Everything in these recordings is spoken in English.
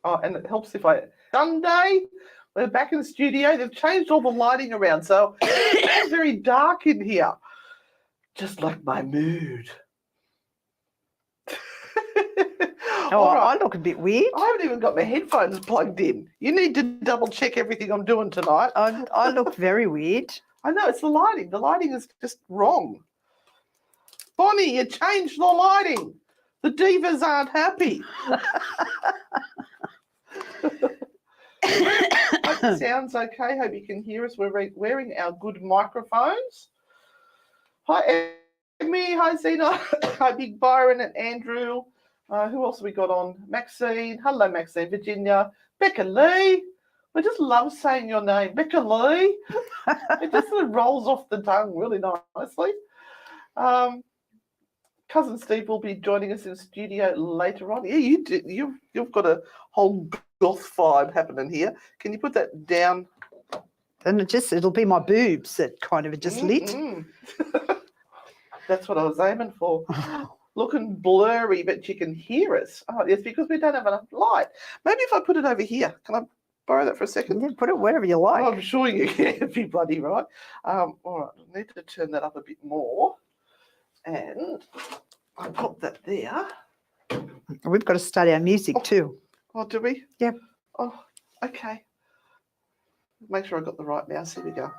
Oh, and it helps if Sunday, we're back in the studio. They've changed all the lighting around, so it's very dark in here. Just like my mood. I look a bit weird. I haven't even got my headphones plugged in. You need to double check everything I'm doing tonight. I look very weird. I know, it's the lighting. The lighting is just wrong. Bonnie, you changed the lighting. The divas aren't happy. Hope it sounds okay. Hope you can hear us. We're wearing our good microphones. Hi, Emmy. Hi, Zena. Hi, Big Byron and Andrew. Who else have we got on? Maxine. Hello, Maxine. Virginia. Becca Lee. I just love saying your name. Becca Lee. It just sort of rolls off the tongue really nicely. Cousin Steve will be joining us in the studio later on. Yeah, you've got a whole goth vibe happening here. Can you put that down? And it'll be my boobs that kind of just lit. That's what I was aiming for. Looking blurry, but you can hear us. Oh, it's because we don't have enough light. Maybe if I put it over here. Can I borrow that for a second? Yeah, put it wherever you like. Oh, I'm sure you can be bloody right. All right, I need to turn that up a bit more. And I pop that there. We've got to study our music too. Oh, do we? Yeah. Oh, okay. Make sure I got the right mouse. Here we go.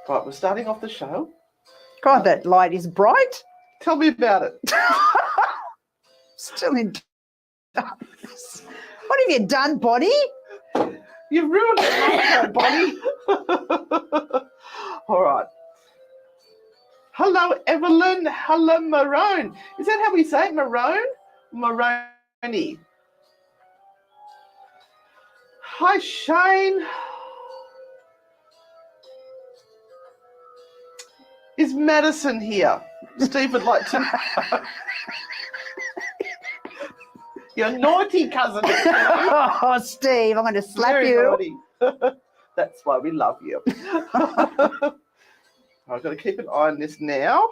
Right, we're starting off the show. God, that light is bright. Tell me about it. Still in darkness. What have you done, Bonnie? You've ruined it, Bonnie. All right. Hello, Evelyn. Hello, Marone. Is that how we say it? Marone? Maroney. Hi, Shane. Is Madison here? Steve would like to know. You're naughty, cousin. Oh, Steve, I'm going to slap Very you. Naughty. That's why we love you. I've got to keep an eye on this now.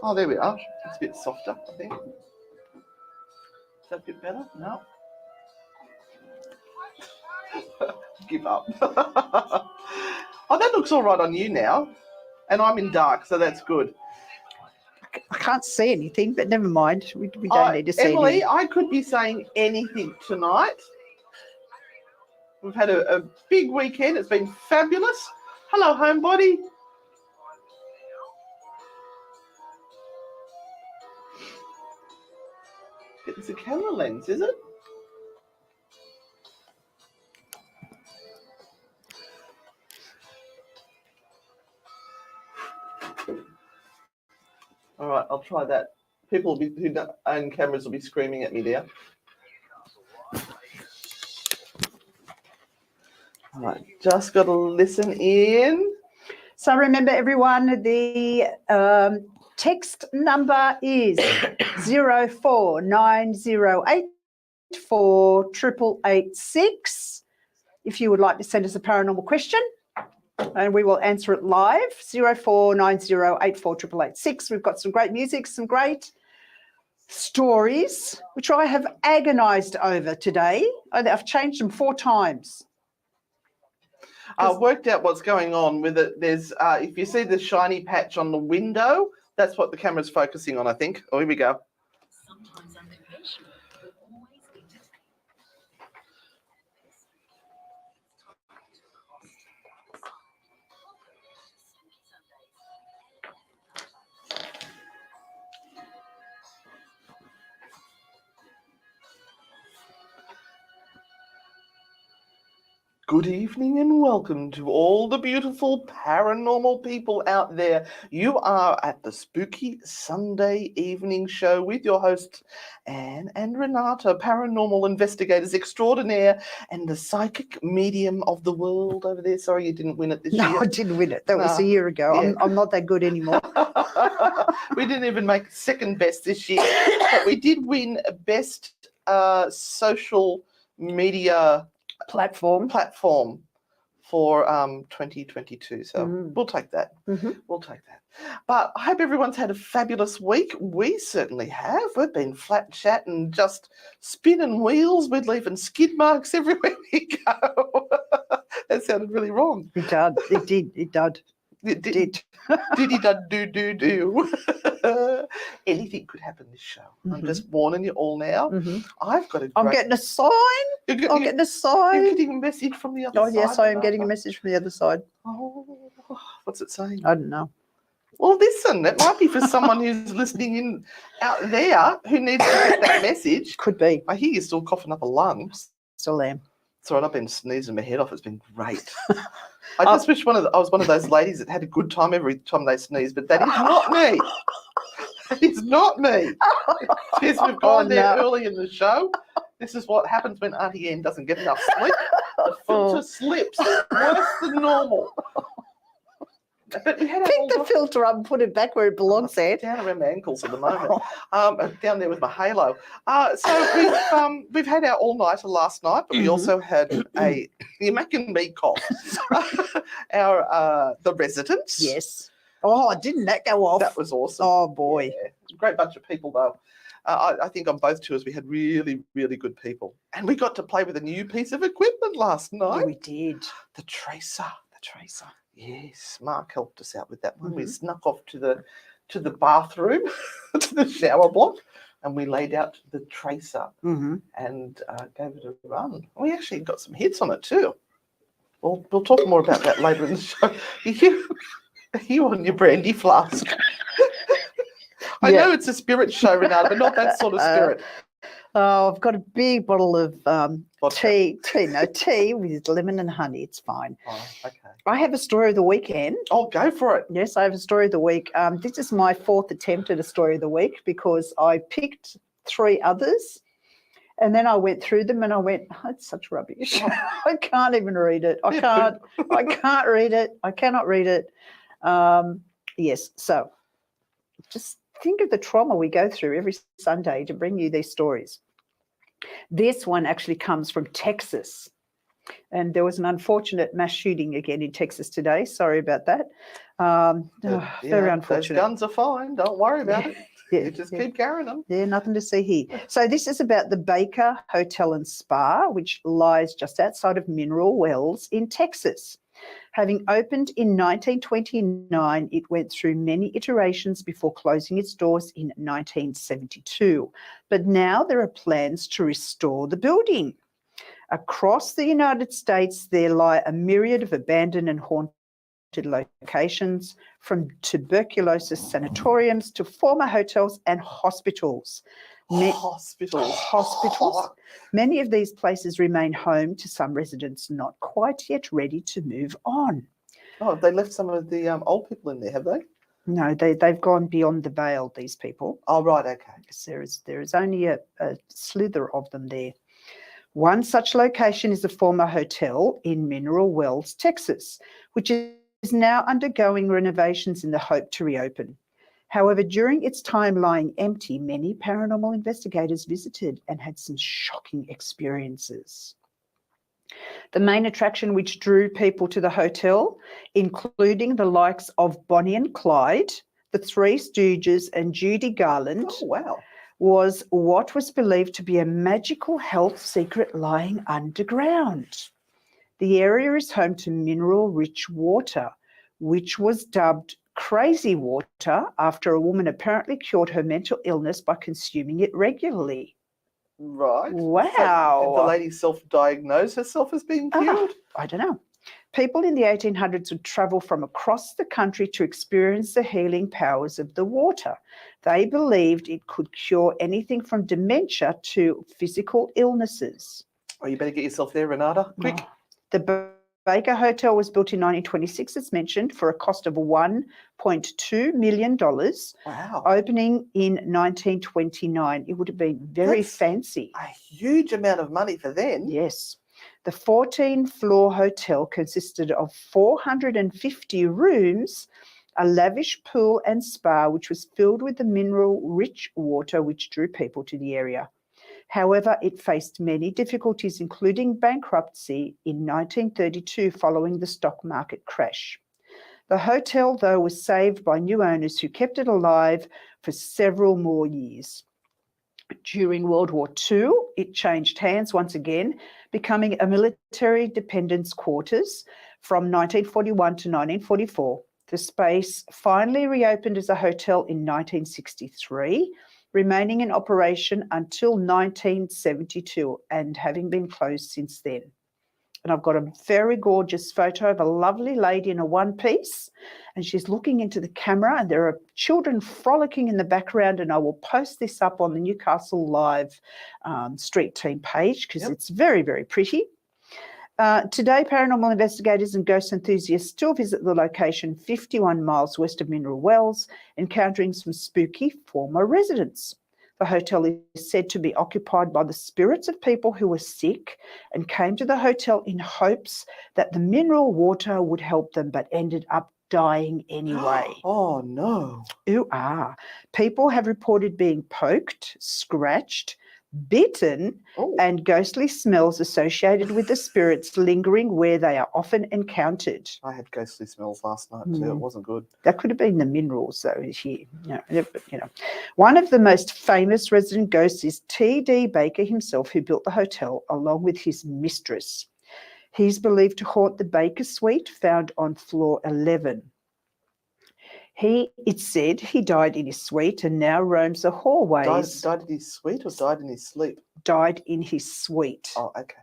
Oh, there we are. It's a bit softer, I think. Is that a bit better? No. Give up. Oh, that looks all right on you now. And I'm in dark, so that's good. I can't see anything, but never mind. We don't need to see Emily, anything. I could be saying anything tonight. We've had a big weekend. It's been fabulous. Hello, homebody. It's a camera lens, is it? All right, I'll try that. People who don't own cameras will be screaming at me there. All right, just got to listen in. So remember, everyone, the text number is 0490848886. If you would like to send us a paranormal question, and we will answer it live, 0490848886. We've got some great music, some great stories, which I have agonised over today. I've changed them 4 times. Worked out what's going on with it. There's, if you see the shiny patch on the window, that's what the camera's focusing on, I think. Oh, here we go. Sometimes unconventional, but always entertaining. Good evening and welcome to all the beautiful paranormal people out there. You are at the Spooky Sunday Evening Show with your hosts, Anne and Renata, paranormal investigators extraordinaire and the psychic medium of the world over there. Sorry you didn't win it this year. No, I didn't win it. That was a year ago. Yeah. I'm not that good anymore. We didn't even make second best this year, but we did win best social media platform for 2022. So we'll take that. We'll take that. But I hope everyone's had a fabulous week. We certainly have. We've been flat chatting, just spinning wheels. We're leaving skid marks everywhere we go. That sounded really wrong. It did. It did. It did. It did. Do. Anything could happen this show. I'm just warning you all now. I've got a great... I'm getting a sign. I'm getting a sign. You're getting a message from the other side. Oh, yes, I am getting a message from the other side. Oh, what's it saying? I don't know. Well, listen, it might be for someone who's listening in out there who needs to get that message. Could be. I hear you're still coughing up a lung. Still am. It's all right, I've been sneezing my head off. It's been great. I just wish I was one of those ladies that had a good time every time they sneeze, but that is not me. That is not me. Yes, we've gone there early in the show. This is what happens when Auntie Anne doesn't get enough sleep. The filter slips worse than normal. But we had Pick the filter up and put it back where it belongs, Ed. Down around my ankles at the moment. Down there with my halo. So we've had our all-nighter last night, but we also had you're making me cough. The residents. Yes. Oh, didn't that go off? That was awesome. Oh, boy. Yeah. Great bunch of people, though. I think on both tours we had really, really good people. And we got to play with a new piece of equipment last night. Yeah, we did. The tracer. Yes, Mark helped us out with that one. We snuck off to the bathroom, to the shower block, and we laid out the tracer and gave it a run. We actually got some hits on it too. We'll talk more about that later in the show. Are you on your brandy flask? I know it's a spirit show, Renata, but not that sort of spirit. Oh, I've got a big bottle of tea with lemon and honey. It's fine. Oh, okay. I have a story of the weekend. Oh, go for it. Yes, I have a story of the week. This is my fourth attempt at a story of the week because I picked 3 others and then I went through them and I went, oh, it's such rubbish. I can't even read it. I can't read it. I cannot read it. Yes, so just think of the trauma we go through every Sunday to bring you these stories. This one actually comes from Texas. And there was an unfortunate mass shooting again in Texas today. Sorry about that. Very unfortunate. Those guns are fine. Don't worry about it. You just keep carrying them. Yeah, nothing to see here. So this is about the Baker Hotel and Spa, which lies just outside of Mineral Wells in Texas. Having opened in 1929, it went through many iterations before closing its doors in 1972. But now there are plans to restore the building. Across the United States, there lie a myriad of abandoned and haunted locations, from tuberculosis sanatoriums to former hotels and hospitals. Hospitals. Many of these places remain home to some residents not quite yet ready to move on. Oh, they left some of the old people in there, have they? No, they've gone beyond the veil, these people. Oh, right, okay. There is only a slither of them there. One such location is a former hotel in Mineral Wells, Texas, which is now undergoing renovations in the hope to reopen. However, during its time lying empty, many paranormal investigators visited and had some shocking experiences. The main attraction which drew people to the hotel, including the likes of Bonnie and Clyde, the Three Stooges and Judy Garland, was what was believed to be a magical health secret lying underground. The area is home to mineral-rich water, which was dubbed crazy water after a woman apparently cured her mental illness by consuming it regularly. Right. Wow. So did the lady self-diagnose herself as being cured? I don't know. People in the 1800s would travel from across the country to experience the healing powers of the water. They believed it could cure anything from dementia to physical illnesses. Oh, you better get yourself there, Renata. Quick. The Baker Hotel was built in 1926, as mentioned, for a cost of $1.2 million. Wow. Opening in 1929. It would have been very fancy. A huge amount of money for then. Yes. The 14-floor hotel consisted of 450 rooms, a lavish pool and spa, which was filled with the mineral-rich water which drew people to the area. However, it faced many difficulties, including bankruptcy in 1932 following the stock market crash. The hotel, though, was saved by new owners who kept it alive for several more years. During World War II, it changed hands once again, becoming a military dependence quarters from 1941 to 1944. The space finally reopened as a hotel in 1963, remaining in operation until 1972 and having been closed since then. And I've got a very gorgeous photo of a lovely lady in a one-piece, and she's looking into the camera, and there are children frolicking in the background, and I will post this up on the Newcastle Live Street Team page because it's very, very pretty. Today, paranormal investigators and ghost enthusiasts still visit the location 51 miles west of Mineral Wells, encountering some spooky former residents. The hotel is said to be occupied by the spirits of people who were sick and came to the hotel in hopes that the mineral water would help them, but ended up dying anyway. Oh, no. Ooh, people have reported being poked, scratched, bitten, and ghostly smells associated with the spirits lingering where they are often encountered. I had ghostly smells last night too. It wasn't good. That could have been the minerals, though, here. One of the most famous resident ghosts is T.D. Baker himself, who built the hotel along with his mistress. He's believed to haunt the Baker Suite found on floor 11. It's said he died in his suite and now roams the hallways. Died in his suite or died in his sleep? Died in his suite. Oh, okay.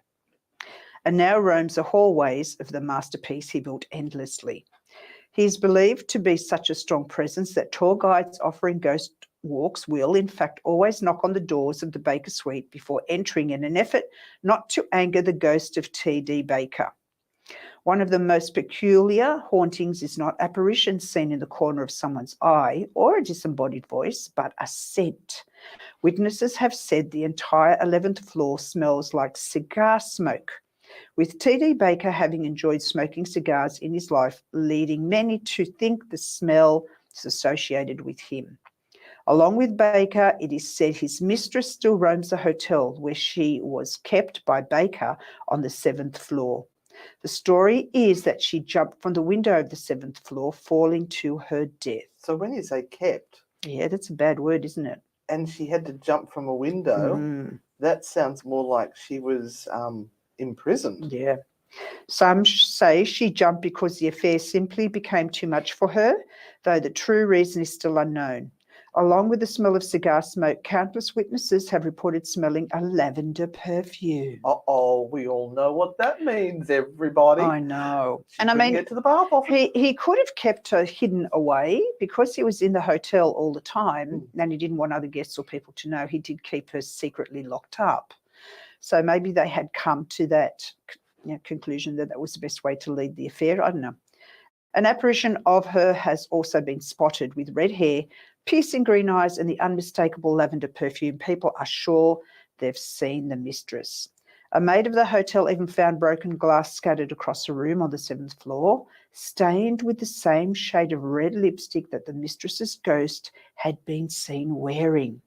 And now roams the hallways of the masterpiece he built endlessly. He's believed to be such a strong presence that tour guides offering ghost walks will, in fact, always knock on the doors of the Baker Suite before entering in an effort not to anger the ghost of T.D. Baker. One of the most peculiar hauntings is not apparitions seen in the corner of someone's eye or a disembodied voice, but a scent. Witnesses have said the entire 11th floor smells like cigar smoke, with T.D. Baker having enjoyed smoking cigars in his life, leading many to think the smell is associated with him. Along with Baker, it is said his mistress still roams the hotel where she was kept by Baker on the 7th floor. The story is that she jumped from the window of the 7th floor, falling to her death. So when you say kept... Yeah, that's a bad word, isn't it? And she had to jump from a window, that sounds more like she was imprisoned. Yeah. Some say she jumped because the affair simply became too much for her, though the true reason is still unknown. Along with the smell of cigar smoke, countless witnesses have reported smelling a lavender perfume. Uh-oh, we all know what that means, everybody. I know. And I mean, get to the bath often. He could have kept her hidden away because he was in the hotel all the time and he didn't want other guests or people to know. He did keep her secretly locked up. So maybe they had come to that conclusion that was the best way to lead the affair. I don't know. An apparition of her has also been spotted with red hair, piercing green eyes, and the unmistakable lavender perfume. People are sure they've seen the mistress. A maid of the hotel even found broken glass scattered across a room on the 7th floor, stained with the same shade of red lipstick that the mistress's ghost had been seen wearing.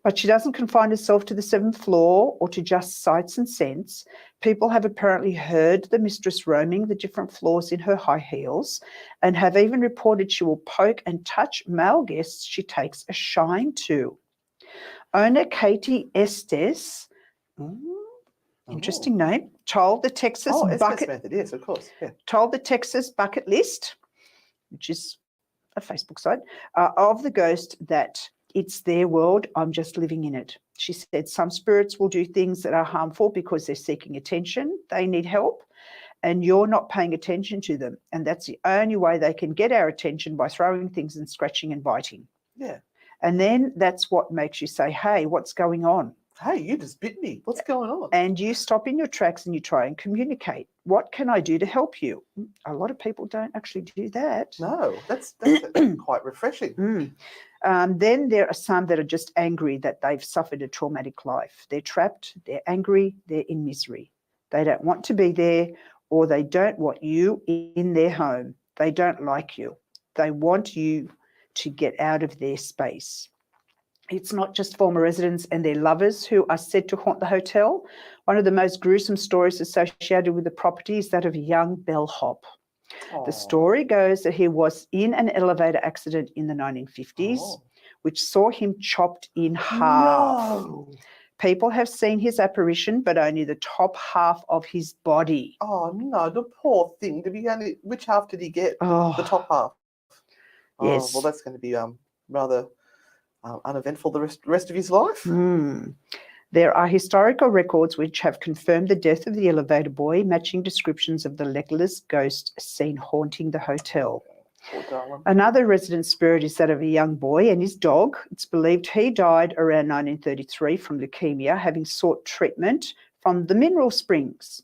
But she doesn't confine herself to the 7th floor or to just sights and scents. People have apparently heard the mistress roaming the different floors in her high heels and have even reported she will poke and touch male guests she takes a shine to. Owner Katie Estes, interesting name, told the Texas Method, yes, of course. Yeah. Told the Texas Bucket List, which is a Facebook site, of the ghost that it's their world, I'm just living in it. She said some spirits will do things that are harmful because they're seeking attention, they need help, and you're not paying attention to them. And that's the only way they can get our attention, by throwing things and scratching and biting. Yeah. And then that's what makes you say, hey, what's going on? Hey, you just bit me. What's going on? And you stop in your tracks and you try and communicate. What can I do to help you? A lot of people don't actually do that. No, that's quite refreshing. Then there are some that are just angry that they've suffered a traumatic life. They're trapped, they're angry, they're in misery. They don't want to be there, or they don't want you in their home. They don't like you. They want you to get out of their space. It's not just former residents and their lovers who are said to haunt the hotel. One of the most gruesome stories associated with the property is that of a young bellhop. The story goes that he was in an elevator accident in the 1950s, which saw him chopped in half. No. People have seen his apparition, but only the top half of his body. Oh, no, the poor thing. Which half did he get? Oh, The top half? yes. Oh, well, that's going to be rather uneventful the rest of his life. There are historical records which have confirmed the death of the elevator boy, matching descriptions of the legless ghost seen haunting the hotel. Poor darling. Another resident spirit is that of a young boy and his dog. It's believed he died around 1933 from leukemia, having sought treatment from the mineral springs.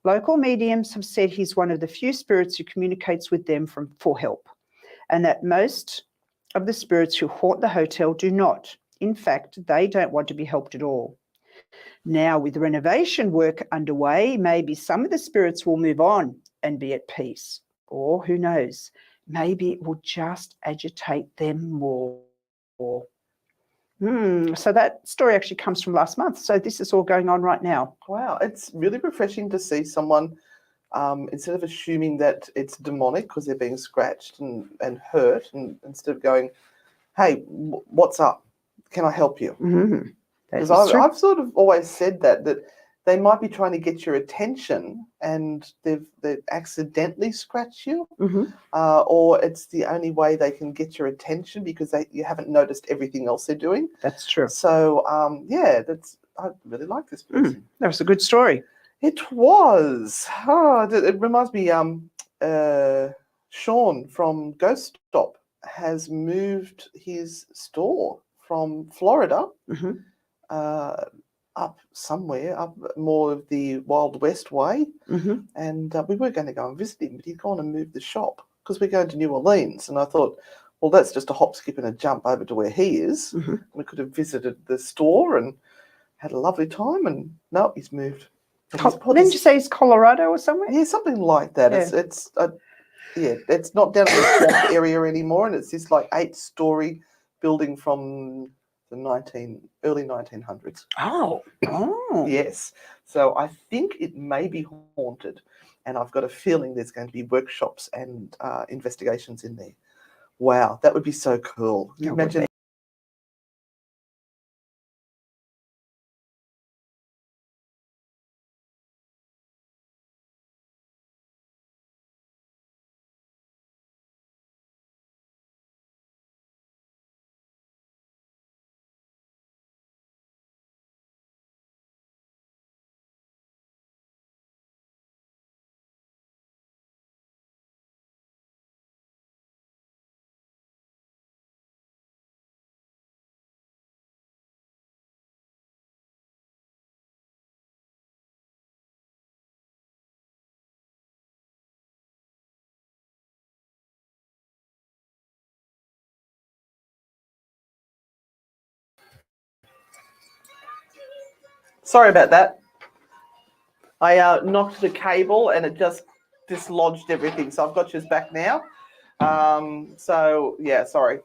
Local mediums have said he's one of the few spirits who communicates with them for help, and that most of the spirits who haunt the hotel do not. In fact, they don't want to be helped at all. Now, with renovation work underway, maybe some of the spirits will move on and be at peace. Or who knows, maybe it will just agitate them more. So that story actually comes from last month. So this is all going on right now. Wow, it's really refreshing to see someone, instead of assuming that it's demonic because they're being scratched and hurt, and instead of going, hey, what's up? Can I help you? Because I've sort of always said that they might be trying to get your attention and they've accidentally scratched you, or it's the only way they can get your attention because you haven't noticed everything else they're doing. That's true. So, I really like this person. That was a good story. It was. It reminds me, Sean from Ghost Stop has moved his store from Florida up somewhere, up more of the Wild West way. And we were going to go and visit him, but he'd gone and moved the shop because we're going to New Orleans. And I thought, well, that's just a hop, skip and a jump over to where he is. We could have visited the store and had a lovely time. And no, he's moved. Didn't you say it's Colorado or somewhere? Yeah, something like that. Yeah. It's not down in the swamp area anymore, and it's this like 8-story building from the early 1900s. Oh. Yes. So I think it may be haunted, and I've got a feeling there's going to be workshops and investigations in there. Wow, that would be so cool. Can you imagine? Sorry about that. I knocked the cable and it just dislodged everything. So I've got yours back now. Sorry.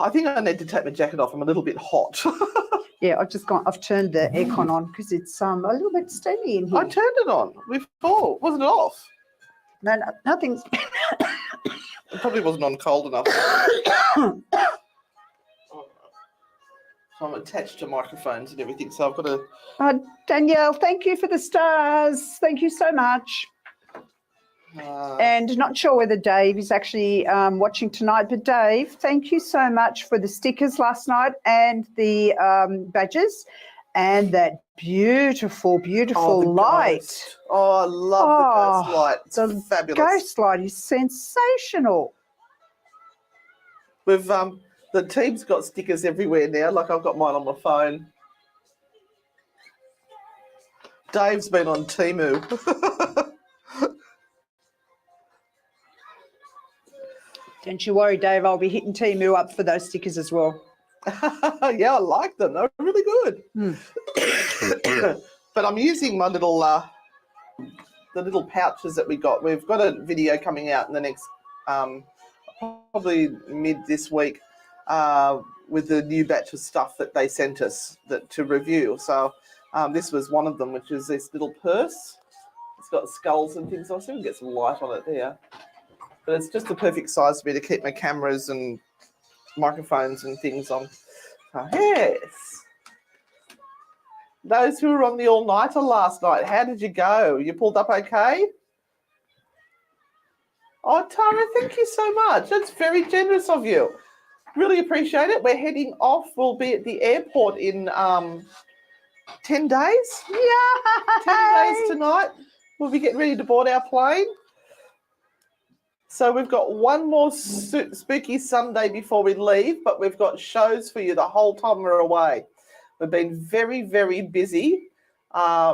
I think I need to take my jacket off. I'm a little bit hot. Yeah, I've turned the aircon on because it's a little bit steamy in here. I turned it on before. Wasn't it off? No, nothing's. It probably wasn't on cold enough. So I'm attached to microphones and everything, so I've got to... Danielle, thank you for the stars. Thank you so much. And not sure whether Dave is actually watching tonight, but Dave, thank you so much for the stickers last night and the badges and that beautiful light. Ghost. Oh, I love the ghost light. It's fabulous. The ghost light is sensational. We've... the team's got stickers everywhere now. Like I've got mine on my phone. Dave's been on Temu. Don't you worry, Dave. I'll be hitting Temu up for those stickers as well. Yeah, I like them. They're really good. But I'm using my little the little pouches that we got. We've got a video coming out in the next probably mid this week. with the new batch of stuff that they sent us to review. So this was one of them, which is this little purse. It's got skulls and things. I'll see if we can get some light on it there. But it's just the perfect size for me to keep my cameras and microphones and things on. Yes. Those who were on the all-nighter last night, how did you go? You pulled up okay? Oh, Tara, thank you so much. That's very generous of you. Really appreciate it. We're heading off. We'll be at the airport in 10 days. Yeah. 10 days tonight. We'll be getting ready to board our plane. So we've got one more spooky Sunday before we leave, but we've got shows for you the whole time we're away. We've been very, very busy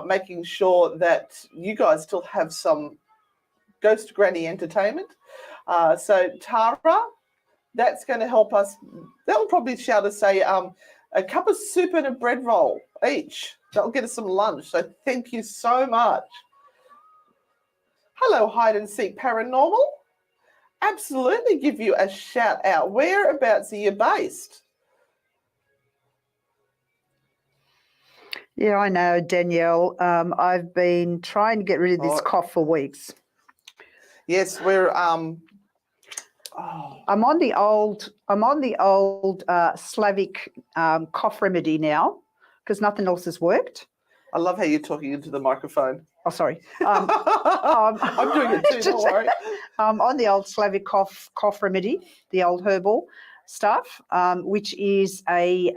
making sure that you guys still have some Ghost Granny entertainment. So Tara, that's going to help us. That'll probably shout us say a cup of soup and a bread roll each. That'll get us some lunch. So thank you so much. Hello, Hide and Seek Paranormal. Absolutely give you a shout out. Whereabouts are you based? Yeah, I know, Danielle. I've been trying to get rid of this cough for weeks. Yes, we're I'm on the old Slavic cough remedy now because nothing else has worked. I love how you're talking into the microphone. Oh, sorry. I'm doing it too, don't worry. On the old Slavic cough remedy, the old herbal stuff, which is you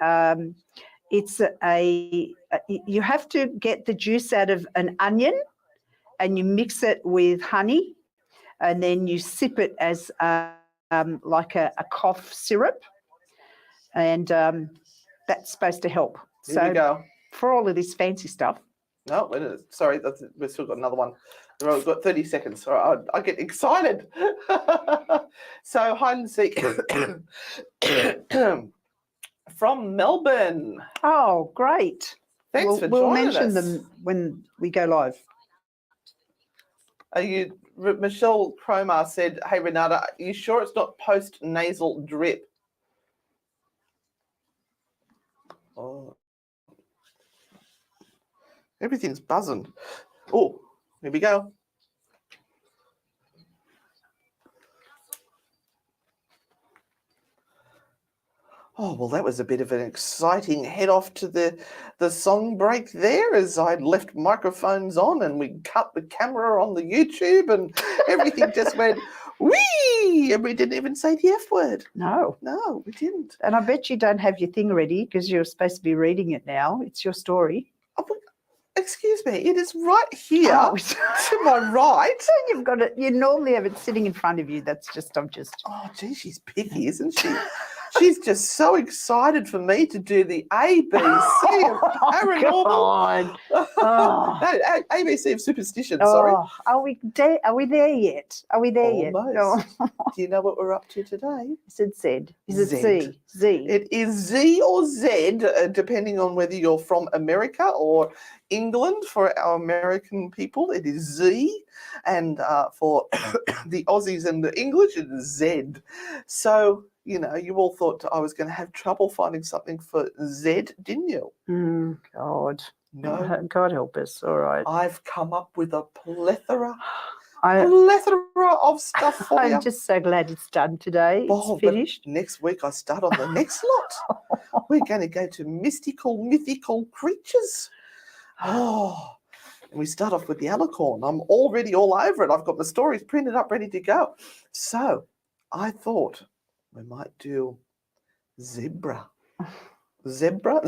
have to get the juice out of an onion and you mix it with honey and then you sip it as like a cough syrup, and that's supposed to help. Here we go. For all of this fancy stuff. No, sorry, we've still got another one. We've got 30 seconds. All right, I get excited. So hide and seek from Melbourne. Oh, great. Thanks for we'll joining mention us. them when we go live. Michelle Cromar said, hey, Renata, are you sure it's not post-nasal drip? Oh. Everything's buzzing. Oh, here we go. Oh, well, that was a bit of an exciting head off to the song break there as I left microphones on and we cut the camera on the YouTube and everything just went, wee! And we didn't even say the F word. No, we didn't. And I bet you don't have your thing ready because you're supposed to be reading it now. It's your story. Oh, excuse me, it is right here to my right. You've got it. You normally have it sitting in front of you. I'm just. Oh, gee, she's picky, isn't she? She's just so excited for me to do the ABC of Paranormal. No, ABC of Superstition, sorry. Are we there yet? Are we there yet? Oh. Do you know what we're up to today? Is it Z? Is it Z? Z. It is Z or Z, depending on whether you're from America or England. For our American people, it is Z. And for the Aussies and the English, it is Z. So, you all thought I was going to have trouble finding something for Z, didn't you? God. No. God help us. All right. I've come up with a plethora of stuff for you. I'm just so glad it's done today. It's finished. Next week I start on the next lot. We're going to go to mythical creatures. Oh, and we start off with the alicorn. I'm already all over it. I've got the stories printed up, ready to go. So I thought we might do zebra. Zebra.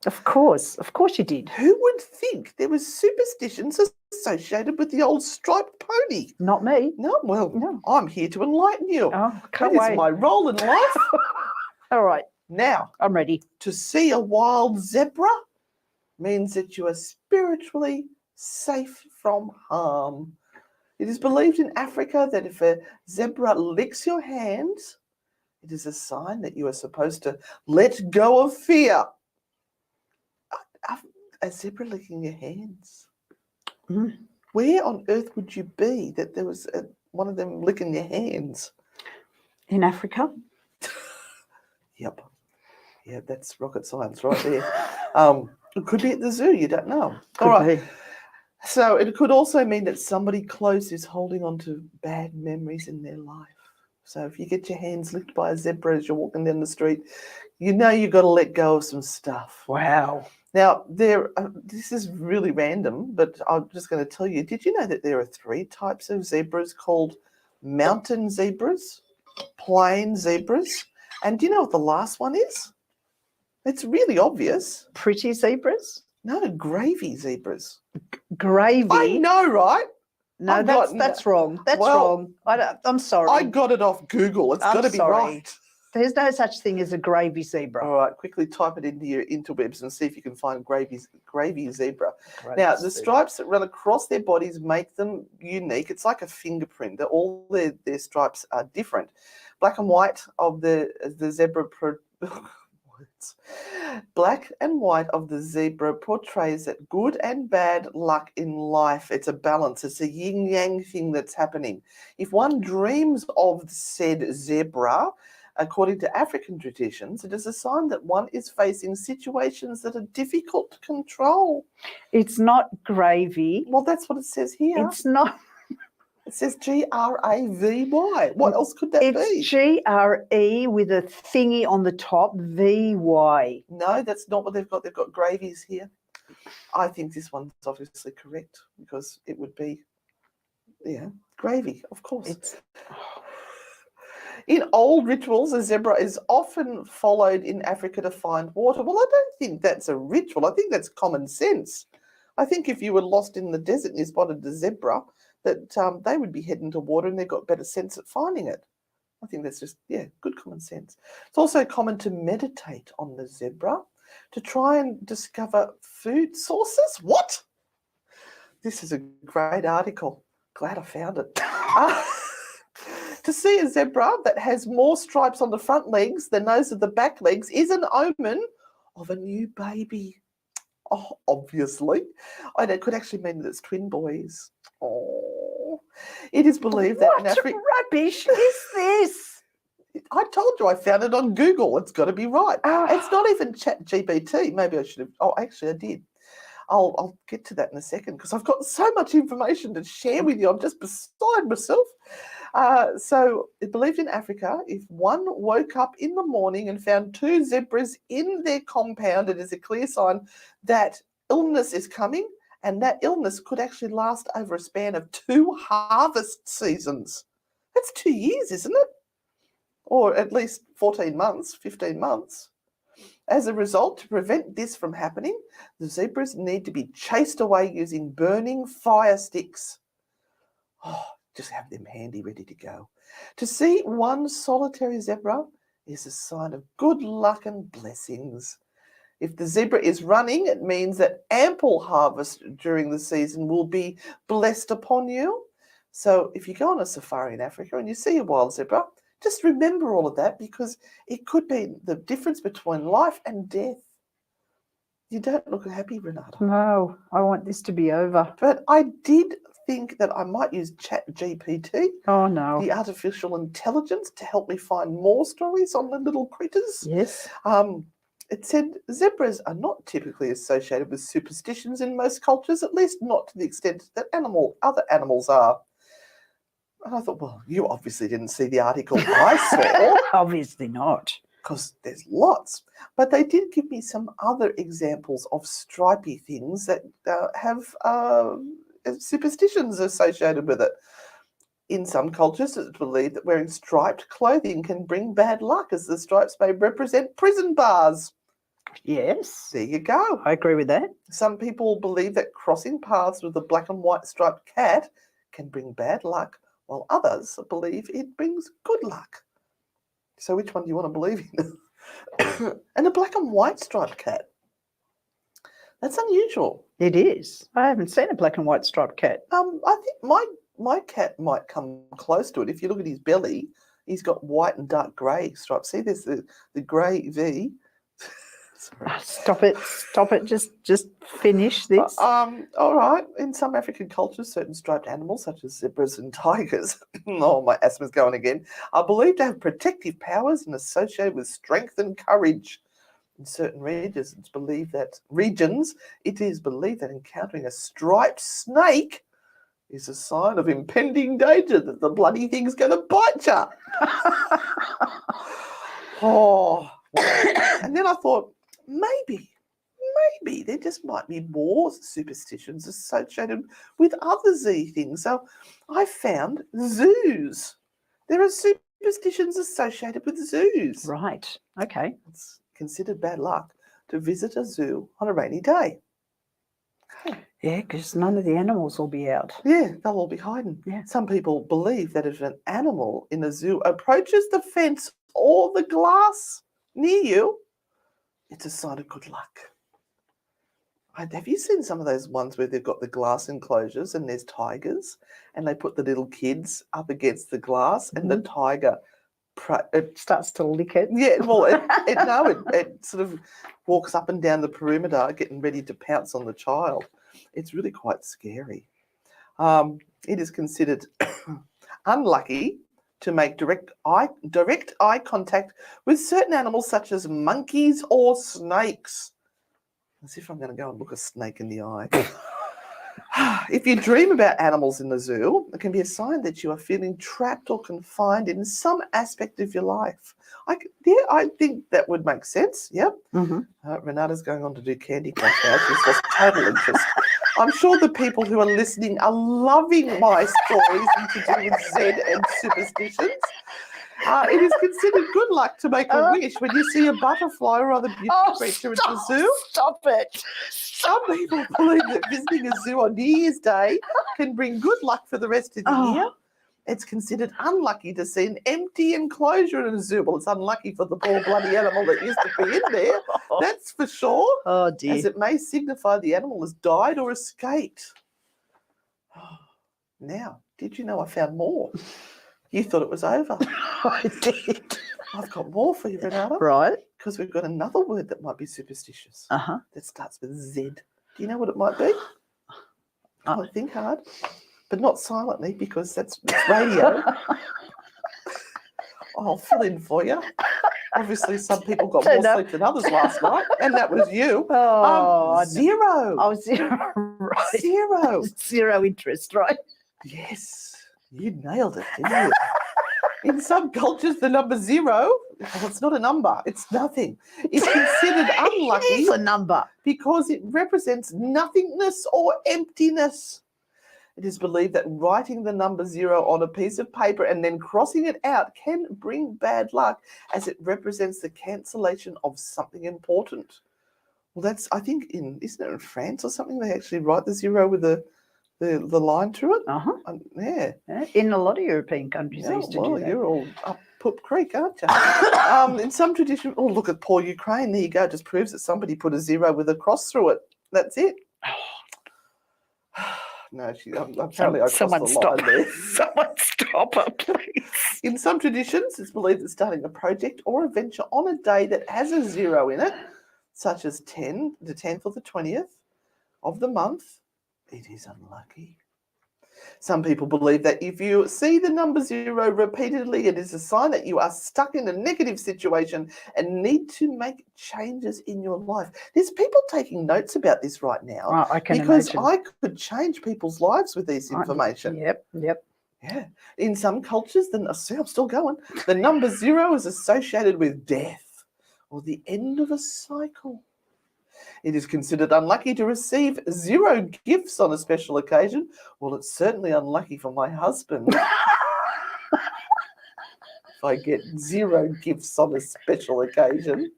Of course you did. Who would think there was superstitions associated with the old striped pony? Not me. No, I'm here to enlighten you. Oh, that is my role in life. All right. Now, I'm ready. To see a wild zebra means that you are spiritually safe from harm. It is believed in Africa that if a zebra licks your hand, it is a sign that you are supposed to let go of fear. A zebra licking your hands. Where on earth would you be that there was one of them licking your hands? In Africa? Yep. Yeah, that's rocket science right there. It could be at the zoo, you don't know. Could All right. be. So it could also mean that somebody close is holding on to bad memories in their life. So if you get your hands licked by a zebra as you're walking down the street, you know you've got to let go of some stuff. Wow. Now, this is really random, but I'm just going to tell you, did you know that there are 3 types of zebras called mountain zebras, plain zebras, and do you know what the last one is? It's really obvious. Pretty zebras? No, gravy zebras. Gravy? I know, right? No, that's wrong. That's well, wrong. I'm sorry. I got it off Google. It's got to be right. There's no such thing as a gravy zebra. All right, quickly type it into your interwebs and see if you can find gravy zebra. Gravy Now, the zebra. stripes that run across their bodies make them unique. It's like a fingerprint. All their stripes are different. Black and white of the zebra Black and white of the zebra portrays that good and bad luck in life. It's a balance. It's a yin-yang thing that's happening. If one dreams of said zebra, according to African traditions, it is a sign that one is facing situations that are difficult to control. It's not gravy. Well, that's what it says here. It's not. It says Gravy. What else could that be? It's GRE with a thingy on the top, VY. No, that's not what they've got. They've got gravies here. I think this one's obviously correct because it would be, gravy, of course. In old rituals, a zebra is often followed in Africa to find water. Well, I don't think that's a ritual. I think that's common sense. I think if you were lost in the desert and you spotted a zebra, that they would be heading to water and they've got better sense at finding it. I think that's just, good common sense. It's also common to meditate on the zebra to try and discover food sources. What? This is a great article. Glad I found it. To see a zebra that has more stripes on the front legs than those of the back legs is an omen of a new baby. Oh, obviously. And it could actually mean that it's twin boys. Oh. It is believed that in Africa... What rubbish is this? I told you I found it on Google. It's got to be right. It's not even ChatGPT. Maybe I should have... Oh, actually, I did. I'll get to that in a second because I've got so much information to share with you. I'm just beside myself. So it's believed in Africa, if one woke up in the morning and found 2 zebras in their compound, it is a clear sign that illness is coming, and that illness could actually last over a span of 2 harvest seasons. That's 2 years, isn't it? Or at least 14 months, 15 months. As a result, to prevent this from happening, the zebras need to be chased away using burning fire sticks. Oh, just have them handy, ready to go. To see one solitary zebra is a sign of good luck and blessings. If the zebra is running, it means that ample harvest during the season will be blessed upon you. So if you go on a safari in Africa and you see a wild zebra, just remember all of that because it could be the difference between life and death. You don't look happy, Renata. No, I want this to be over. But I did think that I might use ChatGPT, Oh, no. the artificial intelligence, to help me find more stories on the little critters. Yes. It said zebras are not typically associated with superstitions in most cultures, at least not to the extent that other animals are. And I thought, well, you obviously didn't see the article I saw. Obviously not. Because there's lots. But they did give me some other examples of stripy things that have superstitions associated with it. In some cultures, it's believed that wearing striped clothing can bring bad luck, as the stripes may represent prison bars. Yes. There you go. I agree with that. Some people believe that crossing paths with a black and white striped cat can bring bad luck, while others believe it brings good luck. So which one do you want to believe in? And a black and white striped cat. That's unusual. It is. I haven't seen a black and white striped cat. I think my cat might come close to it. If you look at his belly, he's got white and dark grey stripes. See, there's the grey V. Sorry. Stop it. Just finish this. All right. In some African cultures, certain striped animals, such as zebras and tigers, oh, my asthma's going again, are believed to have protective powers and associated with strength and courage. In certain regions, it is believed that encountering a striped snake is a sign of impending danger, that the bloody thing's going to bite you. Oh, and then I thought, maybe there just might be more superstitions associated with other Z things. So I found zoos. There are superstitions associated with zoos. Right. Okay. It's considered bad luck to visit a zoo on a rainy day. Yeah, because none of the animals will be out. Yeah, they'll all be hiding. Yeah. Some people believe that if an animal in a zoo approaches the fence or the glass near you, it's a sign of good luck. Have you seen some of those ones where they've got the glass enclosures and there's tigers, and they put the little kids up against the glass, and the tiger It starts to lick it. yeah, well, it sort of walks up and down the perimeter, getting ready to pounce on the child. It's really quite scary. It is considered unlucky to make direct eye contact with certain animals, such as monkeys or snakes. As if I'm going to go and look a snake in the eye. If you dream about animals in the zoo, it can be a sign that you are feeling trapped or confined in some aspect of your life. I think that would make sense. Yep. Renata's going on to do Candy Crush now. She's lost total interest. I'm sure the people who are listening are loving my stories to do with Z and superstitions. It is considered good luck to make a wish when you see a butterfly or other beautiful creature at the zoo. Stop it. Some people believe that visiting a zoo on New Year's Day can bring good luck for the rest of the year. It's considered unlucky to see an empty enclosure in a zoo. Well, it's unlucky for the poor bloody animal that used to be in there. That's for sure. Oh, dear. As it may signify the animal has died or escaped. Now, did you know I found more? You thought it was over. I did. I've got more for you, Renata. Right. Because we've got another word that might be superstitious. That starts with Z. Do you know what it might be? Come on, think hard. But not silently, because that's radio. I'll fill in for you. Obviously, some people got more sleep than others last night, and that was you. Zero. Oh, zero. Right. Zero. Zero interest, right? Yes. You nailed it, didn't you? In some cultures, the number zero, well, it's not a number, it's nothing. It's considered unlucky. It is a number. Because it represents nothingness or emptiness. It is believed that writing the number zero on a piece of paper and then crossing it out can bring bad luck, as it represents the cancellation of something important. Well, that's, I think, isn't it in France or something, they actually write the zero with the line through it? Yeah. In a lot of European countries, they used to do that. You're all up Poop Creek, aren't you? In some tradition, look at poor Ukraine. There you go. It just proves that somebody put a zero with a cross through it. That's it. No, apparently I crossed the line there. Someone stop her, please. In some traditions, it's believed that starting a project or a venture on a day that has a zero in it, such as the 10th or the 20th of the month, it is unlucky. Some people believe that if you see the number zero repeatedly, it is a sign that you are stuck in a negative situation and need to make changes in your life. There's people taking notes about this right now. I can because imagine. I could change people's lives with this information. Yep. Yeah. In some cultures, I'm still going. The number zero is associated with death or the end of a cycle. It is considered unlucky to receive zero gifts on a special occasion. Well, it's certainly unlucky for my husband if I get zero gifts on a special occasion.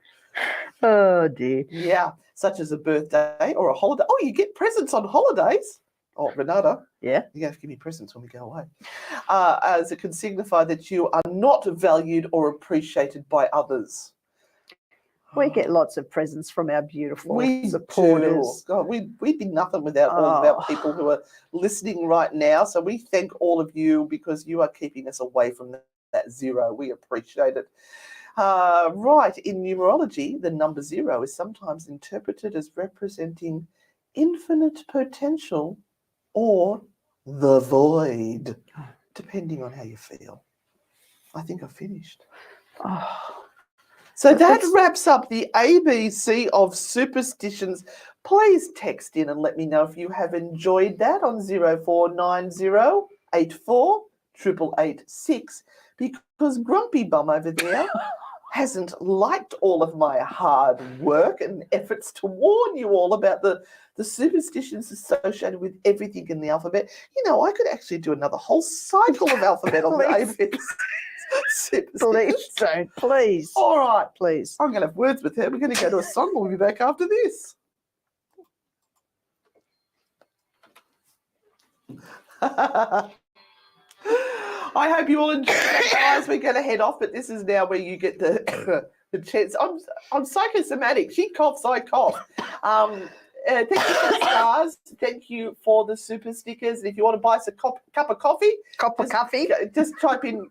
Oh, dear. Yeah, such as a birthday or a holiday. Oh, you get presents on holidays. Oh, Renata. Yeah. You have to give me presents when we go away. As it can signify that you are not valued or appreciated by others. We get lots of presents from our beautiful supporters. Do. God, we'd be nothing without all of our people who are listening right now. So we thank all of you because you are keeping us away from that zero. We appreciate it. Right, in numerology, the number zero is sometimes interpreted as representing infinite potential or the void, depending on how you feel. I think I've finished. Oh. So that wraps up the ABC of superstitions. Please text in and let me know if you have enjoyed that on 0490 84 888 because Grumpy Bum over there hasn't liked all of my hard work and efforts to warn you all about the superstitions associated with everything in the alphabet. You know, I could actually do another whole cycle of alphabet on the ABC. Please don't, please. All right. Please. I'm going to have words with her. We're going to go to a song. We'll be back after this. I hope you all enjoyed that, guys. We're going to head off, but this is now where you get the chance. I'm psychosomatic. She coughs, I cough. Thank you for the stars. Thank you for the super stickers. If you want to buy us a cup of coffee, just type in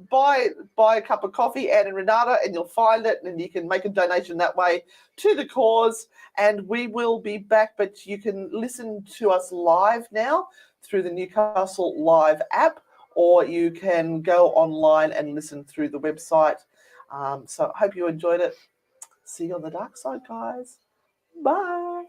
buy a cup of coffee, Anne Renata, and you'll find it, and you can make a donation that way to the cause. And we will be back, but you can listen to us live now through the Newcastle Live app, or you can go online and listen through the website. So I hope you enjoyed it. See you on the dark side, guys. Bye.